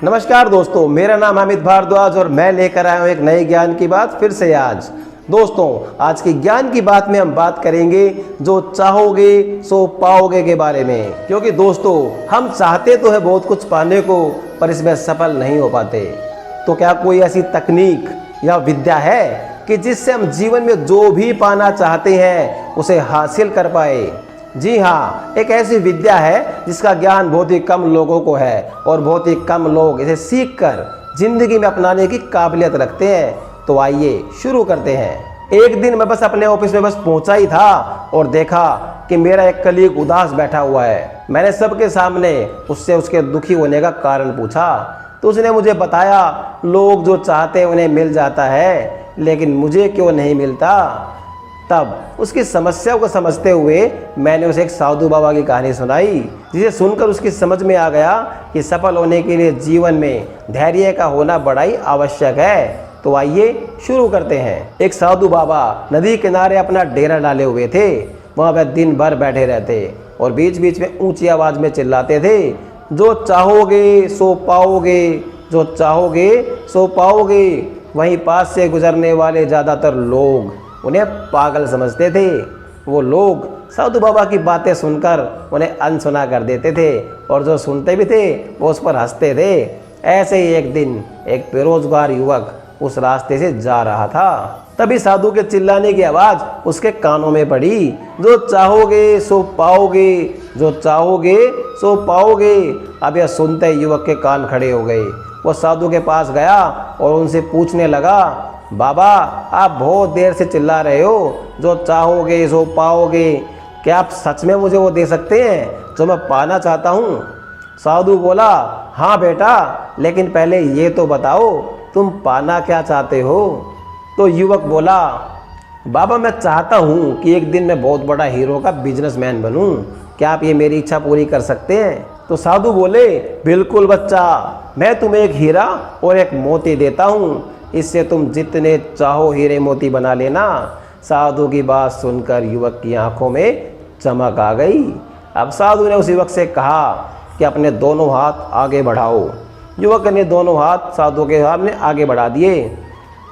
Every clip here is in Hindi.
नमस्कार दोस्तों, मेरा नाम अमित भारद्वाज और मैं लेकर आया हूँ एक नए ज्ञान की बात फिर से आज। दोस्तों, आज की ज्ञान की बात में हम बात करेंगे जो चाहोगे सो पाओगे के बारे में। क्योंकि दोस्तों, हम चाहते तो है बहुत कुछ पाने को, पर इसमें सफल नहीं हो पाते। तो क्या कोई ऐसी तकनीक या विद्या है कि जिससे हम जीवन में जो भी पाना चाहते हैं उसे हासिल कर पाए? जी हाँ, एक ऐसी विद्या है जिसका ज्ञान बहुत ही कम लोगों को है और बहुत ही कम लोग इसे सीखकर जिंदगी में अपनाने की काबिलियत रखते हैं। तो आइए शुरू करते हैं। एक दिन मैं बस अपने ऑफिस में पहुंचा ही था और देखा कि मेरा एक कलीग उदास बैठा हुआ है। मैंने सबके सामने उससे उसके दुखी होने का कारण पूछा तो उसने मुझे बताया, लोग जो चाहते हैं उन्हें मिल जाता है, लेकिन मुझे क्यों नहीं मिलता। तब उसकी समस्या को समझते हुए मैंने उसे एक साधु बाबा की कहानी सुनाई, जिसे सुनकर उसकी समझ में आ गया कि सफल होने के लिए जीवन में धैर्य का होना बड़ा ही आवश्यक है। तो आइए शुरू करते हैं। एक साधु बाबा नदी किनारे अपना डेरा डाले हुए थे। वहाँ वह दिन भर बैठे रहते और बीच बीच में ऊंची आवाज में चिल्लाते थे, जो चाहोगे सो पाओगे, जो चाहोगे सो पाओगे। वहीं पास से गुजरने वाले ज़्यादातर लोग उन्हें पागल समझते थे। वो लोग साधु बाबा की बातें सुनकर उन्हें अनसुना कर देते थे और जो सुनते भी थे वो उस पर हंसते थे। ऐसे ही एक दिन एक बेरोजगार युवक उस रास्ते से जा रहा था। तभी साधु के चिल्लाने की आवाज़ उसके कानों में पड़ी, जो चाहोगे सो पाओगे, जो चाहोगे सो पाओगे। अब यह सुनते युवक के कान खड़े हो गए। वो साधु के पास गया और उनसे पूछने लगा, बाबा आप बहुत देर से चिल्ला रहे हो, जो चाहोगे सो पाओगे, क्या आप सच में मुझे वो दे सकते हैं जो मैं पाना चाहता हूँ? साधु बोला, हाँ बेटा, लेकिन पहले ये तो बताओ तुम पाना क्या चाहते हो? तो युवक बोला, बाबा मैं चाहता हूँ कि एक दिन मैं बहुत बड़ा हीरो का बिजनेसमैन बनूँ, क्या आप ये मेरी इच्छा पूरी कर सकते हैं? तो साधु बोले, बिल्कुल बच्चा, मैं तुम्हें एक हीरा और एक मोती देता हूँ, इससे तुम जितने चाहो हीरे मोती बना लेना। साधु की बात सुनकर युवक की आंखों में चमक आ गई। अब साधु ने उस युवक से कहा कि अपने दोनों हाथ आगे बढ़ाओ। युवक ने दोनों हाथ साधु के सामने आगे बढ़ा दिए।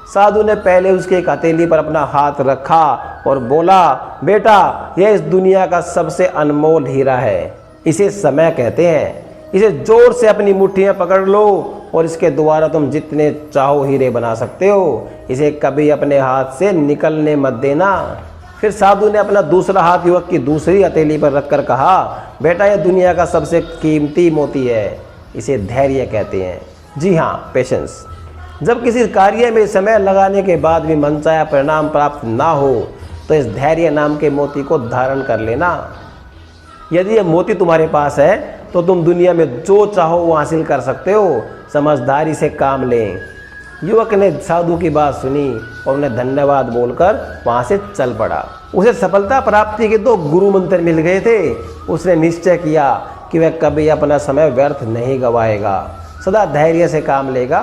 साधु ने पहले उसके एक हथेली पर अपना हाथ रखा और बोला, बेटा यह इस दुनिया का सबसे अनमोल हीरा है, इसे समय कहते हैं। इसे जोर से अपनी मुट्ठियाँ पकड़ लो और इसके द्वारा तुम जितने चाहो हीरे बना सकते हो। इसे कभी अपने हाथ से निकलने मत देना। फिर साधु ने अपना दूसरा हाथ युवक की दूसरी हथेली पर रखकर कहा, बेटा यह दुनिया का सबसे कीमती मोती है, इसे धैर्य कहते हैं। जी हाँ, पेशेंस। जब किसी कार्य में समय लगाने के बाद भी मनचाहा परिणाम प्राप्त ना हो तो इस धैर्य नाम के मोती को धारण कर लेना। यदि यह मोती तुम्हारे पास है तो तुम दुनिया में जो चाहो वो हासिल कर सकते हो। समझदारी से काम लें। युवक ने साधु की बात सुनी और उन्हें धन्यवाद बोलकर वहाँ से चल पड़ा। उसे सफलता प्राप्ति के 2 गुरु मंत्र मिल गए थे। उसने निश्चय किया कि वह कभी अपना समय व्यर्थ नहीं गवाएगा, सदा धैर्य से काम लेगा।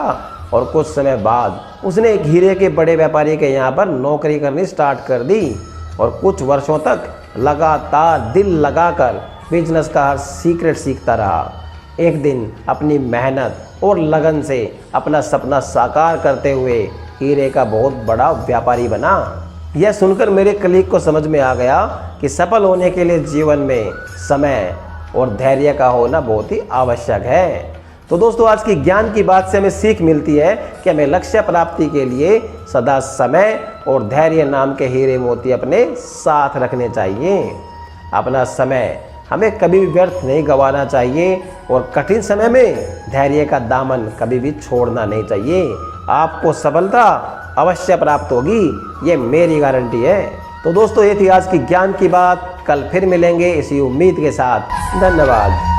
और कुछ समय बाद उसने एक हीरे के बड़े व्यापारी के यहाँ पर नौकरी करनी स्टार्ट कर दी और कुछ वर्षों तक लगातार दिल लगाकर बिजनेस का हर सीक्रेट सीखता रहा। एक दिन अपनी मेहनत और लगन से अपना सपना साकार करते हुए हीरे का बहुत बड़ा व्यापारी बना। यह सुनकर मेरे कलीग को समझ में आ गया कि सफल होने के लिए जीवन में समय और धैर्य का होना बहुत ही आवश्यक है। तो दोस्तों, आज की ज्ञान की बात से हमें सीख मिलती है कि हमें लक्ष्य प्राप्ति के लिए सदा समय और धैर्य नाम के हीरे मोती अपने साथ रखने चाहिए। अपना समय हमें कभी भी व्यर्थ नहीं गंवाना चाहिए और कठिन समय में धैर्य का दामन कभी भी छोड़ना नहीं चाहिए। आपको सफलता अवश्य प्राप्त होगी, ये मेरी गारंटी है। तो दोस्तों, ये थी आज की ज्ञान की बात। कल फिर मिलेंगे इसी उम्मीद के साथ। धन्यवाद।